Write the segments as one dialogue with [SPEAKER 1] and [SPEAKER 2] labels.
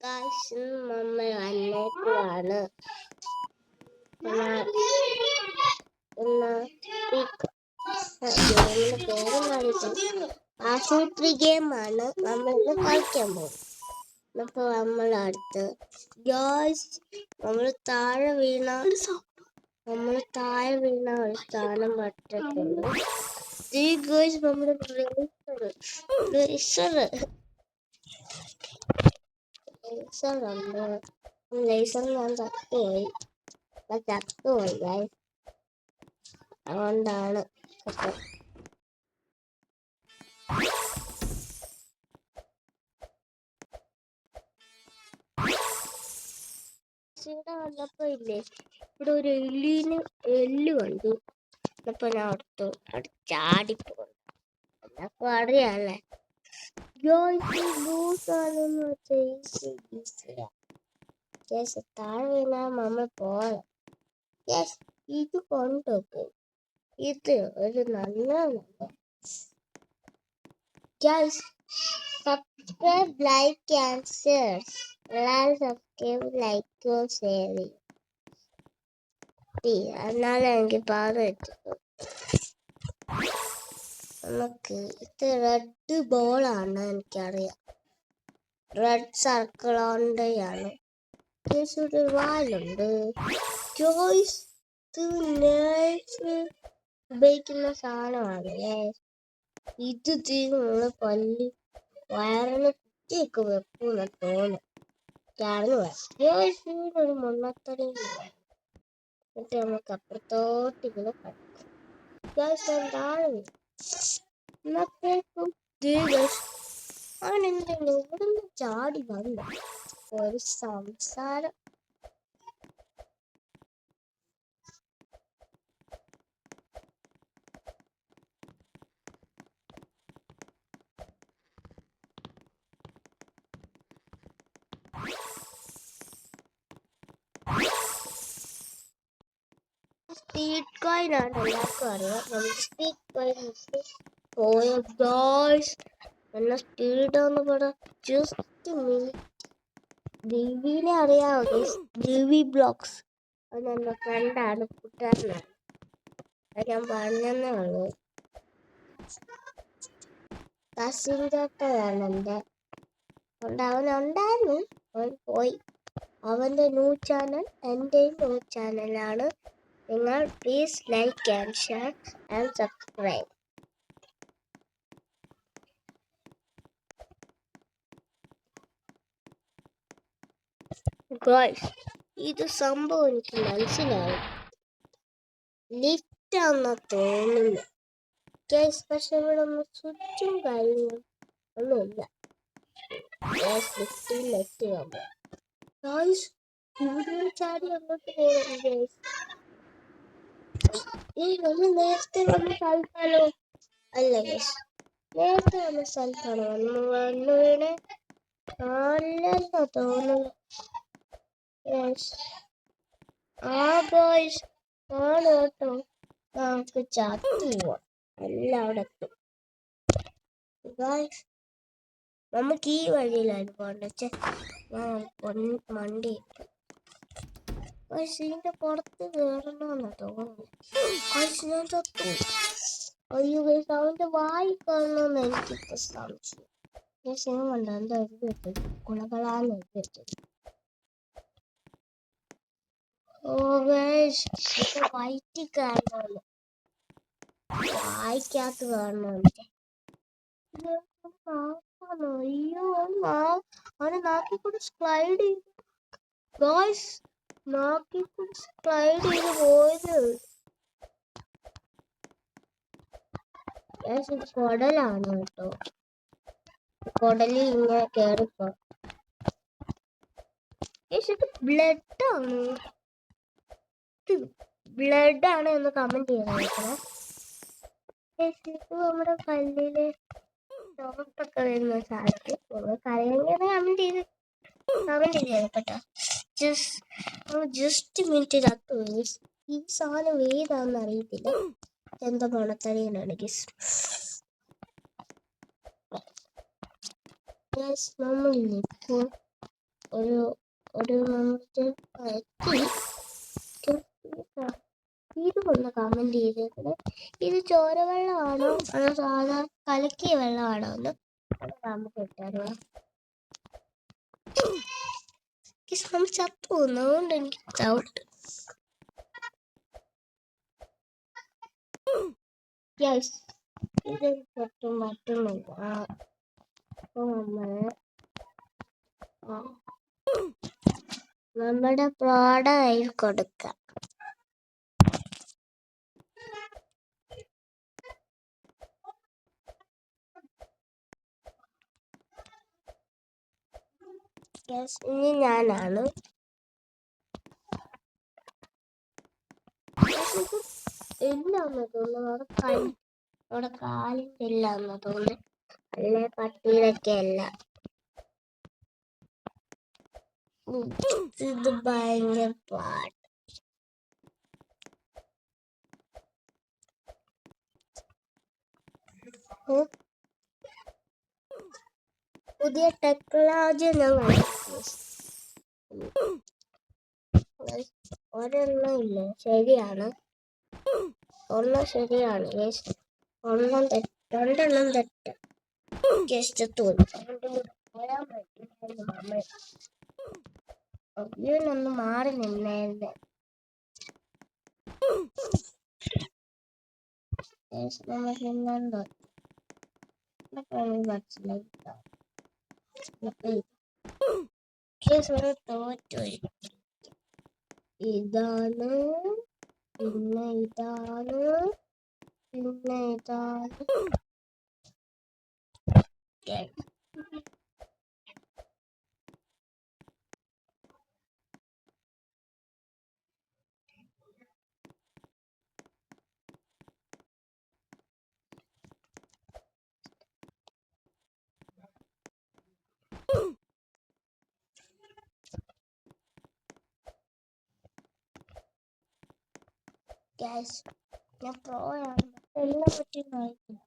[SPEAKER 1] Guys നമ്മൾ വന്നേക്കുവാണ്. ആശുപത്രി ഗെയിമാണ് നമ്മൾ കളിക്കാൻ പോകുന്നത്. അപ്പൊ നമ്മളടുത്ത് ഗായ്സ് നമ്മൾ താഴെ വീണ ഒരു സ്ഥാനം പറ്റിട്ടുണ്ട്. ഗായ്സ് നമ്മുടെ ലേസർ ഞാൻ ചത്തുപോയി അതുകൊണ്ടാണ് ഇവിടെ വന്നപ്പോ ഇല്ലേ, ഇവിടെ ഒരു എല്ല് കണ്ടു. അപ്പൊ ഞാൻ അടുത്ത് ചാടിപ്പോയി. എന്നപ്പോ അറിയാല്ലേ താഴെ വീണാ നമ്മൾ പോകാം. ഇത് കൊണ്ടുപോകും. ഇത് ഒരു നല്ല സബ്സ്ക്രൈബ്, ലൈക്ക് ആൻഡ് ഷെയർ. എല്ലാവരും സബ്സ്ക്രൈബ്, ലൈക്ക്, ഷെയർ ചെയ്യും. എന്നാലും എനിക്ക് പാകം നമുക്ക് ഇത് റെഡ് ബോളാണ്, എനിക്കറിയാം. റെഡ് സർക്കിൾ ഓണ്ടയാണ്. ഒരു വാലുണ്ട്. ഉപയോഗിക്കുന്ന സാധനമാണ്. ഇത് നമ്മള് പല്ലി വയറിന് കുറ്റിയൊക്കെ വെക്കുന്ന തോന്നുന്നു. ഒരു മുന്നത്തടി എന്നിട്ട് നമുക്ക് അപ്പുറത്തോട്ട് ഇങ്ങനെ എന്നത്തേക്കും അവനെന്തെങ്കിലും ഇവിടുന്ന് ചാടി വന്ന ഒരു സംസാരം. സ്പീഡ് കോയിൻ ആണ് എല്ലാവർക്കും അറിയാം. സ്പീഡ് കോയിൻ പോയോ ഗായ്സ്? എന്നാ സ്പീഡ് ഒന്ന് പറ. ജസ്റ്റ് ദിവീനെ അറിയാമോ? ദിവി ബ്ലോഗ്സ് അത് എൻ്റെ ഫ്രണ്ടാണ്, കൂട്ടുകാരനാണ്. അത് ഞാൻ പറഞ്ഞതേ ഉള്ളൂ. കസിൻ ചേട്ടനാണ് എൻ്റെ. അവനുണ്ടായിരുന്നു, അവൻ പോയി. അവൻ്റെ ന്യൂ ചാനൽ എൻ്റെയും ന്യൂ ചാനലാണ്. നിങ്ങൾ please like and share and subscribe. Guys ഇത് സംഭവം എനിക്ക് മനസ്സിലായി. ലിഫ്റ്റ് ആണെന്നാ തോന്നുന്നു ഗായ്സ്. പക്ഷെ ഇവിടെ ഒന്നും സ്വിച്ചും കാര്യങ്ങളും ഒന്നുമില്ല. ലിഫ്റ്റിൽ ലെഫ്റ്റ് കാണുക ഗായ്സ്. ഇവിടെ ചാടി അങ്ങോട്ട് പോകും ഗായ്സ്. നമ്മൾ നേരത്തെ വന്ന സ്ഥലത്താണോ? അല്ല ഗായ്സ്, നേരത്തെ വന്ന സ്ഥലത്താണോ വന്നു വീണേ? അല്ലല്ലോ തോന്നുന്നു. ഗായ്സ് ആണ് കേട്ടോ. നമുക്ക് ചത്തു പോവാം എല്ലായിടത്തും. ഗായ്സ് നമുക്ക് ഈ വഴിയിലായിരുന്നു പോകണ്ടേ. മണ്ടി ഇതിന്റെ പുറത്ത് കയറണമെന്നാ തോന്നുന്നു. ഞാൻ ചത്തു. അയ്യോ ഗൈസ്, അവന്റെ വായി കാണണമെന്ന് എനിക്കിപ്പോ സംശയം. ഞാൻ സിനിമ കണ്ട എന്താ എഴുതി വെച്ചത്, കുളകളാന്ന് എഴുതി വെച്ചത്. ഓ ഗൈസ്, വയറ്റിൽ കാണണമെന്ന്, വായിക്കകത്ത് കാണണമെന്ന്. അയ്യോ അവന് നാക്കിക്കൂടെ സ്ലൈഡ് ചെയ്തു ഗായ്സ്. നാക്കിക്കൂടെ സ്ലൈഡ് ചെയ്ത് പോയത്. ഇത് കുടലാണ് കേട്ടോ. കുടലിൽ ഇങ്ങനെ കേറിപ്പോ. ഇത് ബ്ലഡാണ്, ബ്ലഡാണ് എന്ന് കമന്റ് ചെയ്യണം. ഇത് നമ്മുടെ പല്ലില് ഡോക്ടൊക്കെ വരുന്ന സാധനത്തിൽ കമന്റ് ചെയ്ത് കേട്ടോ. ജസ്റ്റ് മിനിറ്റ് ചത്തു. ഈ സാധനം ഏതാണെന്ന് അറിയത്തില്ല. എന്താ മണത്തറിയാനാണ് ഗസ്. നമ്മളിപ്പോൾ ഒരു ഒരു നമുക്ക് ഇത് ഒന്ന് കമന്റ് ചെയ്തേക്കണേ. ഇത് ചോരവെള്ളമാണോ അതോ സാധാ കലക്കിയ വെള്ളമാണോ എന്ന് നമുക്ക് ഇട്ടാലോ. നമ്മൾ ചത്തു പോകുന്നതുകൊണ്ട് എനിക്ക് ഡൗട്ട്. ഇത് തൊട്ടും മറ്റുമില്ല. അപ്പൊ നമ്മുടെ പ്രോഡക്റ്റ് കൊടുക്കാം. ഇനി ഞാനാണ്. ഇല്ലാന്ന് തോന്നുന്നു. അവിടെ കാലിന്റെ ഇല്ലാന്ന് തോന്നുന്നു. അല്ലേ പട്ടിയിലൊക്കെ അല്ല. ഇത് ഭയങ്കര പാട്ട്. പുതിയ ടെക്നോളജി ഒരെണ്ണം ഇല്ല. ശരിയാണ്, ഒരെണ്ണം ശരിയാണ്. ഒരെണ്ണം രണ്ടെണ്ണം തെറ്റ. ജസ്റ്റ് തോന്നി മാറി നിന്നേന്റെ. തോറ്റോയി. ഇതാണ്, പിന്നെ ഇതാണ്, പിന്നെ ഇതാണ്. ഞാൻ പ്രോയാണ്. എല്ലാം പറ്റിയും വായിക്കും.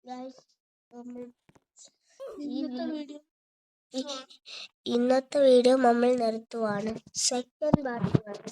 [SPEAKER 1] Guys, നമ്മൾ
[SPEAKER 2] വീഡിയോ
[SPEAKER 1] ഇന്നത്തെ വീഡിയോ നമ്മൾ നിർത്തുവാണ്. Second part